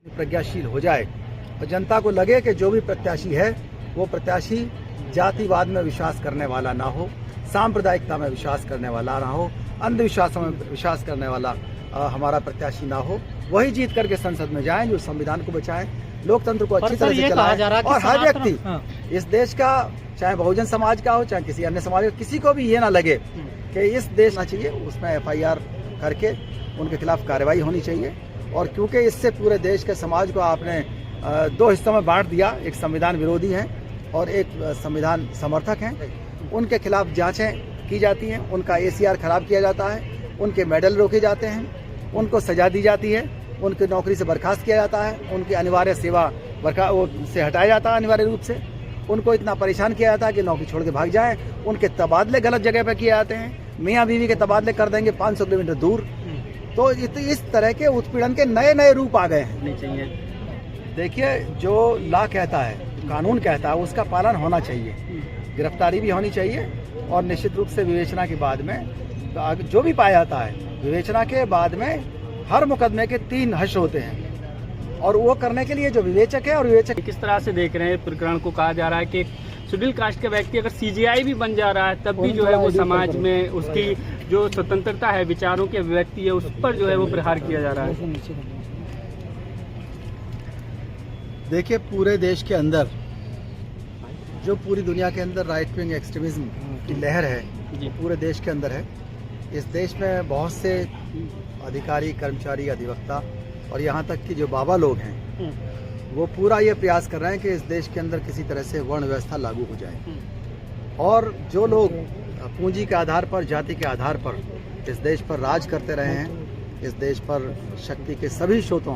प्रज्ञाशील हो जाए और जनता को लगे कि जो भी प्रत्याशी है वो प्रत्याशी जातिवाद में विश्वास करने वाला ना हो, सांप्रदायिकता में विश्वास करने वाला ना हो, अंधविश्वासों में विश्वास करने वाला हमारा प्रत्याशी ना हो, वही जीत करके संसद में जाएं जो संविधान को बचाएं, लोकतंत्र को अच्छी तरह से चलाएं और हर व्यक्ति इस देश का, चाहे बहुजन समाज का हो चाहे किसी अन्य समाज का, किसी को भी ये ना लगे कि इस देश ना चाहिए, उसमें FIR करके उनके खिलाफ कार्रवाई होनी चाहिए। और क्योंकि इससे पूरे देश के समाज को आपने दो हिस्सों में बांट दिया, एक संविधान विरोधी हैं और एक संविधान समर्थक हैं, उनके खिलाफ जांचें की जाती हैं, उनका ACR खराब किया जाता है, उनके मेडल रोके जाते हैं, उनको सजा दी जाती है, उनकी नौकरी से बर्खास्त किया जाता है, उनकी अनिवार्य सेवा से हटाया जाता है, अनिवार्य रूप से उनको इतना परेशान किया जाता है कि नौकरी छोड़ के भाग जाएं, उनके तबादले गलत जगह पर किए जाते हैं, मियाँ बीवी के तबादले कर देंगे 500 किलोमीटर दूर। तो इस तरह के उत्पीड़न के नए नए रूप आ गए हैं। नहीं चाहिए। देखिए, जो लॉ कहता है, कानून कहता है, उसका पालन होना चाहिए, गिरफ्तारी भी होनी चाहिए और निश्चित रूप से विवेचना के बाद में जो भी पाया जाता है, विवेचना के बाद में हर मुकदमे के 3 हश्र होते हैं और वो करने के लिए जो विवेचक है और विवेचक किस तरह से देख रहे हैं प्रकरण को। कहा जा रहा है कि शेड्यूल कास्ट का व्यक्ति अगर CGI भी बन जा रहा है तब भी जो है वो समाज में उसकी जो स्वतंत्रता है, विचारों की अभिव्यक्ति है, उस पर जो है वो प्रहार किया जा रहा है। देखिए, पूरे देश के अंदर जो पूरी दुनिया के अंदर राइट विंग एक्सट्रीमिज्म की लहर है, पूरे देश के अंदर है। इस देश में बहुत से अधिकारी, कर्मचारी, अधिवक्ता और यहाँ तक कि जो बाबा लोग हैं वो पूरा ये प्रयास कर रहे हैं कि इस देश के अंदर किसी तरह से वर्ण व्यवस्था लागू हो जाए और जो लोग पूंजी के आधार पर, जाति के आधार पर इस देश पर राज करते रहे हैं, इस देश पर शक्ति के सभी स्रोतों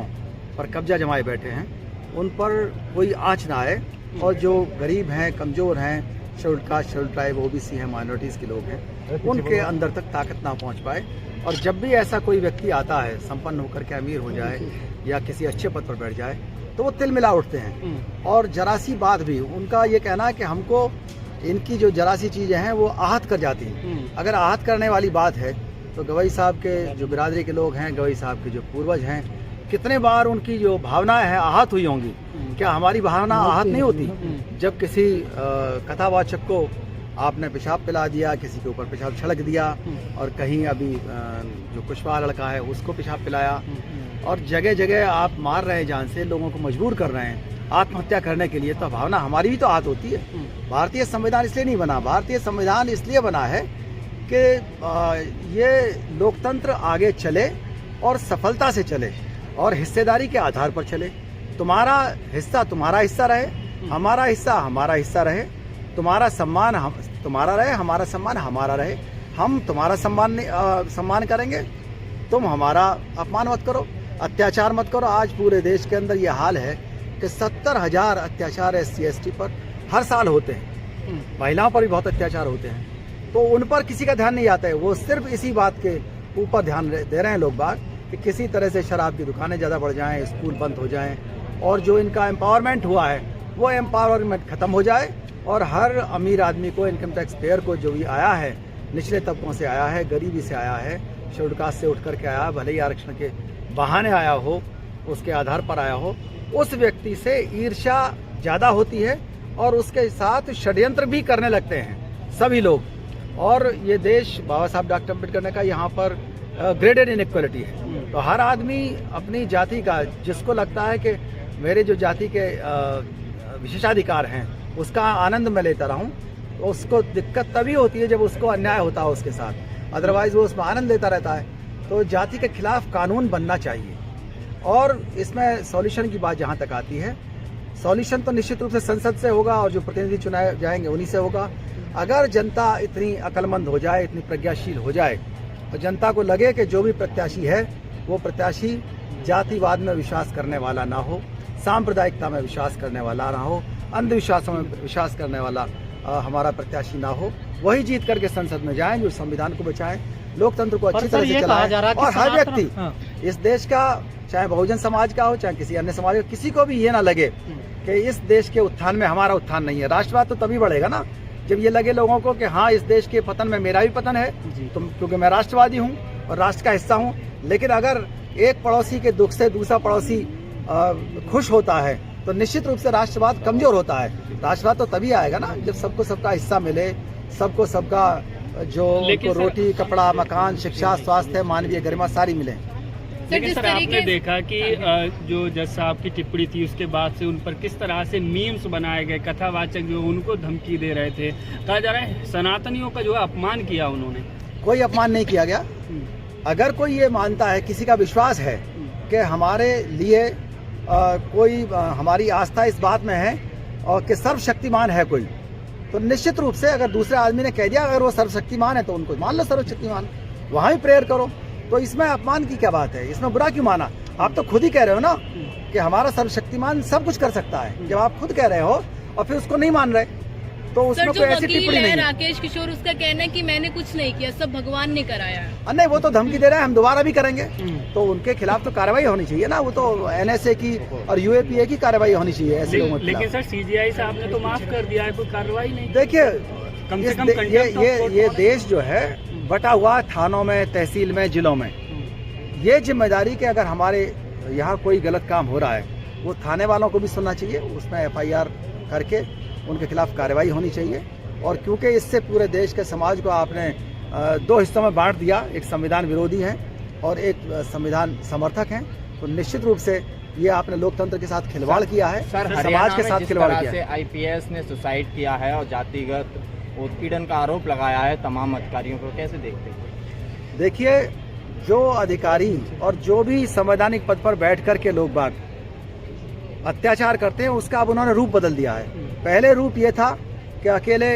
पर कब्जा जमाए बैठे हैं, उन पर कोई आँच ना आए और जो गरीब हैं, कमज़ोर हैं, scheduled caste, scheduled tribe, OBC हैं, माइनॉरिटीज़ के लोग हैं, उनके अंदर तक ताकत ना पहुँच पाए। और जब भी ऐसा कोई व्यक्ति आता है, संपन्न होकर के अमीर हो जाए या किसी अच्छे पद पर बैठ जाए, तो वो तिल मिला उठते हैं और जरा सी बात भी, उनका ये कहना है कि हमको इनकी जो जरा सी चीज़ें हैं वो आहत कर जाती हैं। अगर आहत करने वाली बात है तो गवई साहब के जो बिरादरी के लोग हैं, गवई साहब के जो पूर्वज हैं, कितने बार उनकी जो भावनाएं हैं आहत हुई होंगी। क्या हमारी भावना आहत नहीं होती जब किसी कथावाचक को आपने पेशाब पिला दिया, किसी के ऊपर पेशाब छिड़क दिया और कहीं अभी जो कुशवाहा लड़का है उसको पेशाब पिलाया और जगह जगह आप मार रहे हैं, जान से लोगों को मजबूर कर रहे हैं आत्महत्या करने के लिए, तो भावना हमारी भी तो आहत होती है। भारतीय संविधान इसलिए नहीं बना, भारतीय संविधान इसलिए बना है कि ये लोकतंत्र आगे चले और सफलता से चले और हिस्सेदारी के आधार पर चले। तुम्हारा हिस्सा तुम्हारा हिस्सा रहे, हमारा हिस्सा हमारा हिस्सा रहे, तुम्हारा सम्मान तुम्हारा रहे, हमारा सम्मान हमारा रहे। हम तुम्हारा सम्मान करेंगे, तुम हमारा अपमान मत करो, अत्याचार मत करो। आज पूरे देश के अंदर ये हाल है कि 70,000 अत्याचार SC ST पर हर साल होते हैं, महिलाओं पर भी बहुत अत्याचार होते हैं, तो उन पर किसी का ध्यान नहीं आता है। वो सिर्फ इसी बात के ऊपर ध्यान दे रहे हैं लोग बाग कि किसी तरह से शराब की दुकानें ज़्यादा बढ़ जाएं, स्कूल बंद हो जाएं और जो इनका एम्पावरमेंट हुआ है वो एम्पावरमेंट ख़त्म हो जाए और हर अमीर आदमी को, इनकम टैक्स पेयर को, जो भी आया है, निचले तबकों से आया है, गरीबी से आया है, शेड्यूल्ड कास्ट से उठ करके आया, भले ही आरक्षण के बहाने आया हो, उसके आधार पर आया हो, उस व्यक्ति से ईर्ष्या ज़्यादा होती है और उसके साथ षड्यंत्र भी करने लगते हैं सभी लोग। और ये देश बाबा साहब डॉक्टर अम्बेडकर ने कहा यहाँ पर ग्रेडेड इनइक्वालिटी है, तो हर आदमी अपनी जाति का, जिसको लगता है कि मेरे जो जाति के विशेषाधिकार हैं उसका आनंद मैं लेता रहूं, तो उसको दिक्कत तभी होती है जब उसको अन्याय होता है उसके साथ, अदरवाइज वो उसमें आनंद लेता रहता है। तो जाति के खिलाफ कानून बनना चाहिए और इसमें सॉल्यूशन की बात जहां तक आती है, सॉल्यूशन तो निश्चित रूप से संसद से होगा और जो प्रतिनिधि चुनाए जाएंगे उन्हीं से होगा। अगर जनता इतनी अक्लमंद हो जाए, इतनी प्रज्ञाशील हो जाए और जनता को लगे कि जो भी प्रत्याशी है वो प्रत्याशी जातिवाद में विश्वास करने वाला ना हो, सांप्रदायिकता में विश्वास करने वाला ना हो, अंधविश्वासों में विश्वास करने वाला हमारा प्रत्याशी ना हो, वही जीत करके संसद में जाएं जो संविधान को बचाएं, लोकतंत्र को अच्छी तरह से चलाएं और हर व्यक्ति इस देश का, चाहे बहुजन समाज का हो चाहे किसी अन्य समाज का, किसी को भी ये ना लगे कि इस देश के उत्थान में हमारा उत्थान नहीं है। राष्ट्रवाद तो तभी बढ़ेगा ना जब ये लगे लोगों को कि हाँ, इस देश के पतन में मेरा भी पतन है, क्योंकि मैं राष्ट्रवादी हूँ और राष्ट्र का हिस्सा हूँ। लेकिन अगर एक पड़ोसी के दुख से दूसरा पड़ोसी खुश होता है तो निश्चित रूप से राष्ट्रवाद कमजोर होता है। राष्ट्रवाद तो तभी आएगा ना जब सबको सबका हिस्सा मिले, सबको सबका जो उनको रोटी, कपड़ा, मकान, शिक्षा, स्वास्थ्य, मानवीय गरिमा सारी मिले। लेकिन सर आपने देखा कि जो जज साहब की टिप्पणी थी उसके बाद से उन पर किस तरह से मीम्स बनाए गए, कथावाचक जो उनको धमकी दे रहे थे। कहा जा रहा है सनातनियों का जो है अपमान किया उन्होंने। कोई अपमान नहीं किया गया। अगर कोई ये मानता है, किसी का विश्वास है कि हमारे लिए कोई हमारी आस्था इस बात में है और कि सर्वशक्तिमान है कोई, तो निश्चित रूप से अगर दूसरे आदमी ने कह दिया अगर वो सर्वशक्तिमान है तो उनको मान लो सर्वशक्तिमान, वहाँ भी प्रेयर करो। तो इसमें अपमान की क्या बात है, इसमें बुरा क्यों माना? आप तो खुद ही कह रहे हो ना कि हमारा सर्वशक्तिमान सब कुछ कर सकता है। जब आप खुद कह रहे हो और फिर उसको नहीं मान रहे तो उसमें कोई ऐसी टिप्पणी नहीं है। राकेश किशोर उसका कहना है कि मैंने कुछ नहीं किया, सब भगवान ने कराया है। नहीं, वो तो धमकी दे रहे हैं हम दोबारा भी करेंगे, तो उनके खिलाफ तो कार्रवाई होनी चाहिए ना। वो तो NSA की और UAPA की कार्रवाई होनी चाहिए ऐसे लोगों के। लेकिन सर CGI साहब ने तो माफ कर दिया है, कोई कार्रवाई नहीं। देखिए कम से कम ये देश जो है बटा हुआ थानों में, तहसील में, जिलों में। ये जिम्मेदारी कि अगर हमारे यहाँ कोई गलत काम हो रहा है वो थाने वालों को भी सुनना चाहिए, उसमें FIR करके उनके खिलाफ कार्रवाई होनी चाहिए। और क्योंकि इससे पूरे देश के समाज को आपने दो हिस्सों में बांट दिया, एक संविधान विरोधी हैं और एक संविधान समर्थक हैं, तो निश्चित रूप से ये आपने लोकतंत्र के साथ खिलवाड़ किया है, समाज के साथ खिलवाड़ किया है। IPS ने सुसाइड किया है और जातिगत उत्पीड़न का आरोप लगाया है तमाम अधिकारियों को, कैसे देखते हैं? देखिए, जो अधिकारी और जो भी संवैधानिक पद पर बैठ कर के लोग बाग अत्याचार करते हैं उसका अब उन्होंने रूप बदल दिया है। पहले रूप ये था कि अकेले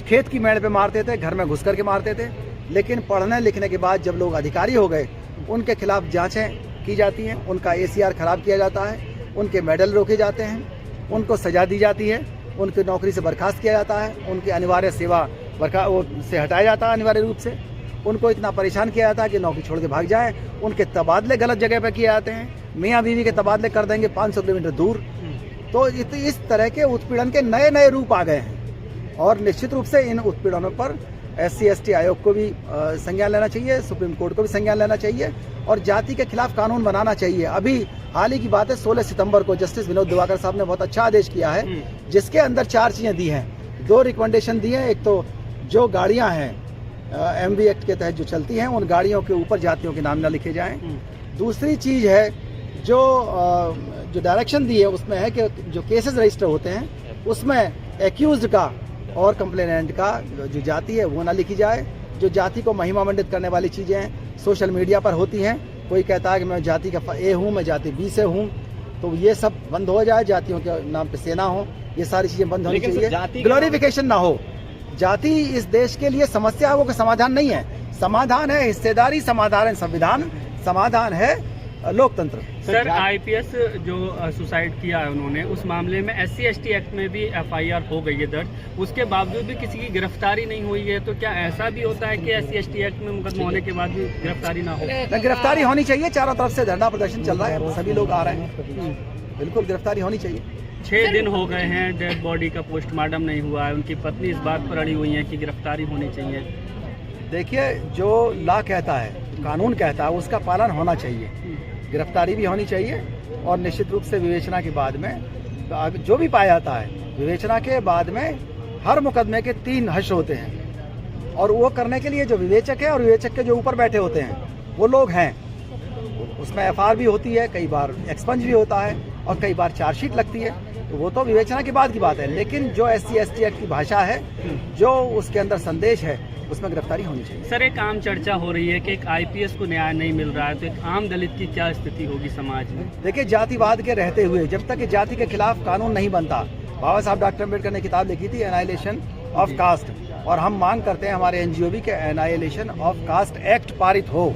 खेत की मेड़ पे मारते थे, घर में घुस करके मारते थे, लेकिन पढ़ने लिखने के बाद जब लोग अधिकारी हो गए उनके खिलाफ जांचें की जाती हैं, उनका ACR खराब किया जाता है, उनके मेडल रोके जाते हैं, उनको सजा दी जाती है, उनकी नौकरी से बर्खास्त किया जाता है, उनकी अनिवार्य सेवा से हटाया जाता है अनिवार्य रूप से, उनको इतना परेशान किया जाता है कि नौकरी छोड़ के भाग जाए, उनके तबादले गलत जगह पर किए जाते हैं, मियाँ बीवी के तबादले कर देंगे 500 किलोमीटर दूर। तो इस तरह के उत्पीड़न के नए नए रूप आ गए हैं और निश्चित रूप से इन उत्पीड़नों पर SC/ST आयोग को भी संज्ञान लेना चाहिए, सुप्रीम कोर्ट को भी संज्ञान लेना चाहिए और जाति के खिलाफ कानून बनाना चाहिए। अभी हाल ही की बात है, 16 सितंबर को जस्टिस विनोद दिवाकर साहब ने बहुत अच्छा आदेश किया है जिसके अंदर 4 चीजें दी हैं, 2 रिकमेंडेशन दी हैं। एक तो जो गाड़ियां हैं MV एक्ट के तहत जो चलती हैं उन गाड़ियों के ऊपर जातियों के नाम न लिखे जाएं। दूसरी चीज है जो डायरेक्शन दी है उसमें है कि जो केसेस रजिस्टर होते हैं उसमें एक्यूज्ड का और कंप्लेनेंट का जो जाति है वो ना लिखी जाए। जो जाति को महिमा मंडित करने वाली चीजें सोशल मीडिया पर होती हैं, कोई कहता है कि मैं जाति का A हूँ, मैं जाति B से हूँ, तो ये सब बंद हो जाए। जातियों के नाम पे सेना हो, ये सारी चीजें बंद होनी चाहिए। ग्लोरिफिकेशन ना हो। जाति इस देश के लिए समस्या है, वो समाधान नहीं है। समाधान है हिस्सेदारी, समाधान है संविधान, समाधान है लोकतंत्र। सर IPS जो सुसाइड किया है उन्होंने, उस मामले में SC/ST एक्ट में भी FIR हो गई है दर्ज, उसके बावजूद भी किसी की गिरफ्तारी नहीं हुई है, तो क्या ऐसा भी होता है कि SC/ST एक्ट में मुकदमा होने के बाद भी गिरफ्तारी ना हो? गिरफ्तारी होनी चाहिए। चारों तरफ से धरना प्रदर्शन चल रहा है, सभी लोग आ रहे हैं, बिल्कुल गिरफ्तारी होनी चाहिए। 6 दिन हो गए हैं, डेड बॉडी का पोस्टमार्टम नहीं हुआ है, उनकी पत्नी इस बात पर अड़ी हुई है कि गिरफ्तारी होनी चाहिए। देखिए, जो लॉ कहता है, कानून कहता है, उसका पालन होना चाहिए। गिरफ्तारी भी होनी चाहिए और निश्चित रूप से विवेचना के बाद में जो भी पाया जाता है, विवेचना के बाद में हर मुकदमे के 3 हश्र होते हैं और वो करने के लिए जो विवेचक है और विवेचक के जो ऊपर बैठे होते हैं वो लोग हैं। उसमें FR भी होती है, कई बार एक्सपंज भी होता है और कई बार चार्जशीट लगती है, तो वो तो विवेचना के बाद की बात है। लेकिन जो SC/ST एक्ट की भाषा है, जो उसके अंदर संदेश है, उसमें गिरफ्तारी होनी चाहिए। सर, एक आम चर्चा हो रही है कि एक IPS को न्याय नहीं मिल रहा है, तो एक आम दलित की क्या स्थिति होगी समाज में? देखिए, जातिवाद के रहते हुए जब तक जाति के खिलाफ कानून नहीं बनता, बाबा साहब डॉक्टर अम्बेडकर ने किताब लिखी थी एनाइलेशन ऑफ कास्ट, और हम मांग करते हैं हमारे NGO भी कि एनाइलेशन ऑफ कास्ट एक्ट पारित हो,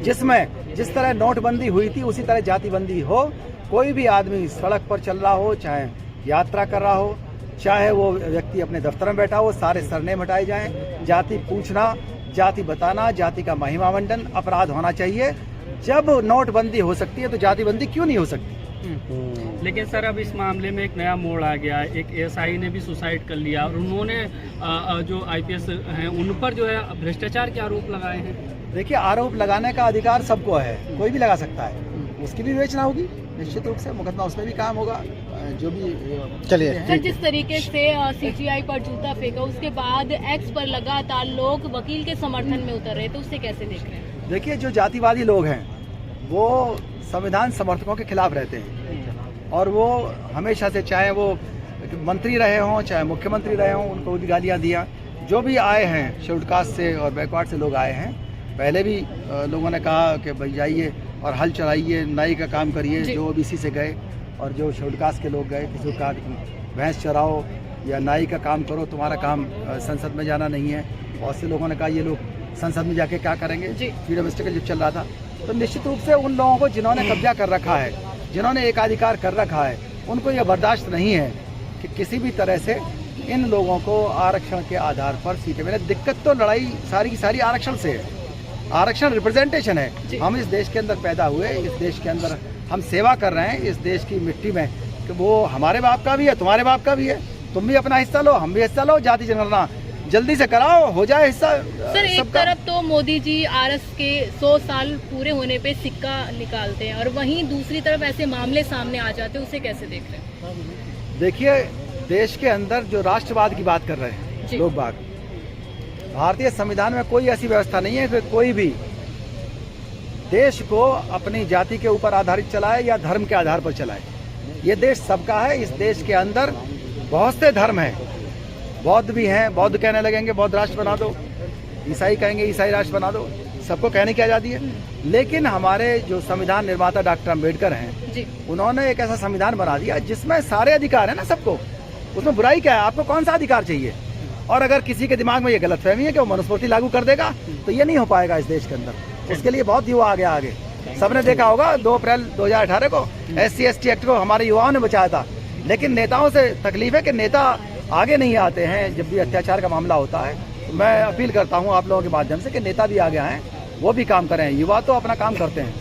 जिसमें जिस तरह नोटबंदी हुई थी उसी तरह जातिबंदी हो। कोई भी आदमी सड़क पर चल रहा हो, चाहे यात्रा कर रहा हो, चाहे वो व्यक्ति अपने दफ्तर में बैठा हो, सारे सरनेम हटाए जाएं। जाति पूछना, जाति बताना, जाति का महिमा मंडन अपराध होना चाहिए। जब नोटबंदी हो सकती है तो जातिबंदी क्यों नहीं हो सकती? लेकिन सर, अब इस मामले में एक नया मोड़ आ गया है। एक ASI ने भी सुसाइड कर लिया और उन्होंने जो IPS हैं उन पर जो है भ्रष्टाचार के आरोप लगाए हैं। देखिए, आरोप लगाने का अधिकार सबको है, कोई भी लगा सकता है, उसकी भी विवेचना होगी। निश्चित रूप से मुकदमा उसमें भी काम होगा, जो भी चलिए। सर, जिस तरीके से सीजीआई पर जूता फेंका उसके बाद एक्स पर लगातार लोग वकील के समर्थन में उतर रहे, तो उससे कैसे देख रहे हैं? देखिए, जो जातिवादी लोग हैं वो संविधान समर्थकों के खिलाफ रहते हैं और वो हमेशा से, चाहे वो मंत्री रहे हों चाहे मुख्यमंत्री रहे हों, उनको भी गालियाँ दिया। जो भी आए हैं शेड्यूल्ड कास्ट से और बैकवर्ड से लोग आए हैं, पहले भी लोगों ने कहा कि भाई जाइए और हल चलाइए, नाई का काम करिए। जो ओबीसी से गए और जो शेड्यूल्ड कास्ट के लोग गए, किसी को कहा भैंस चराओ या नाई का काम करो, तुम्हारा काम संसद में जाना नहीं है। बहुत से लोगों ने कहा ये लोग संसद में जाके क्या करेंगे, फ्रीडम स्ट्रगल जब चल रहा था। तो निश्चित रूप से उन लोगों को जिन्होंने कब्जा कर रखा है, जिन्होंने एकाधिकार कर रखा है, उनको यह बर्दाश्त नहीं है कि किसी भी तरह से इन लोगों को आरक्षण के आधार पर सीटें मिले। दिक्कत तो लड़ाई सारी की सारी आरक्षण से है। आरक्षण रिप्रेजेंटेशन है। हम इस देश के अंदर पैदा हुए, इस देश के अंदर हम सेवा कर रहे हैं, इस देश की मिट्टी में, कि वो हमारे बाप का भी है, तुम्हारे बाप का भी है। तुम भी अपना हिस्सा लो, हम भी हिस्सा लो। जाति जनगणना जल्दी से कराओ, हो जाए हिस्सा। सर, एक तरफ तो मोदी जी आरएस के 100 साल पूरे होने पे सिक्का निकालते हैं और वहीं दूसरी तरफ ऐसे मामले सामने आ जाते हैं, उसे कैसे देख रहे हैं? देखिए, देश के अंदर जो राष्ट्रवाद की बात कर रहे हैं लोग बाग, भारतीय संविधान में कोई ऐसी व्यवस्था नहीं है कि कोई भी देश को अपनी जाति के ऊपर आधारित चलाए या धर्म के आधार पर चलाए। ये देश सबका है। इस देश के अंदर बहुत से धर्म हैं, बौद्ध भी हैं, बौद्ध कहने लगेंगे बौद्ध राष्ट्र बना दो, ईसाई कहेंगे ईसाई राष्ट्र बना दो, सबको कहने की आज़ादी है। लेकिन हमारे जो संविधान निर्माता डॉक्टर अम्बेडकर हैं, उन्होंने एक ऐसा संविधान बना दिया जिसमें सारे अधिकार है ना सबको। उसमें बुराई क्या है? आपको कौन सा अधिकार चाहिए? और अगर किसी के दिमाग में ये गलतफहमी है कि वो मनुस्मृति लागू कर देगा, तो ये नहीं हो पाएगा इस देश के अंदर। उसके लिए बहुत युवा आगे सबने देखा होगा 2 अप्रैल 2018 को SC/ST एक्ट को हमारे युवाओं ने बचाया था। लेकिन नेताओं से तकलीफ है कि नेता आगे नहीं आते हैं जब भी अत्याचार का मामला होता है। तो मैं अपील करता हूँ आप लोगों के माध्यम से कि नेता भी आगे आएँ, वो भी काम करें। युवा तो अपना काम करते हैं।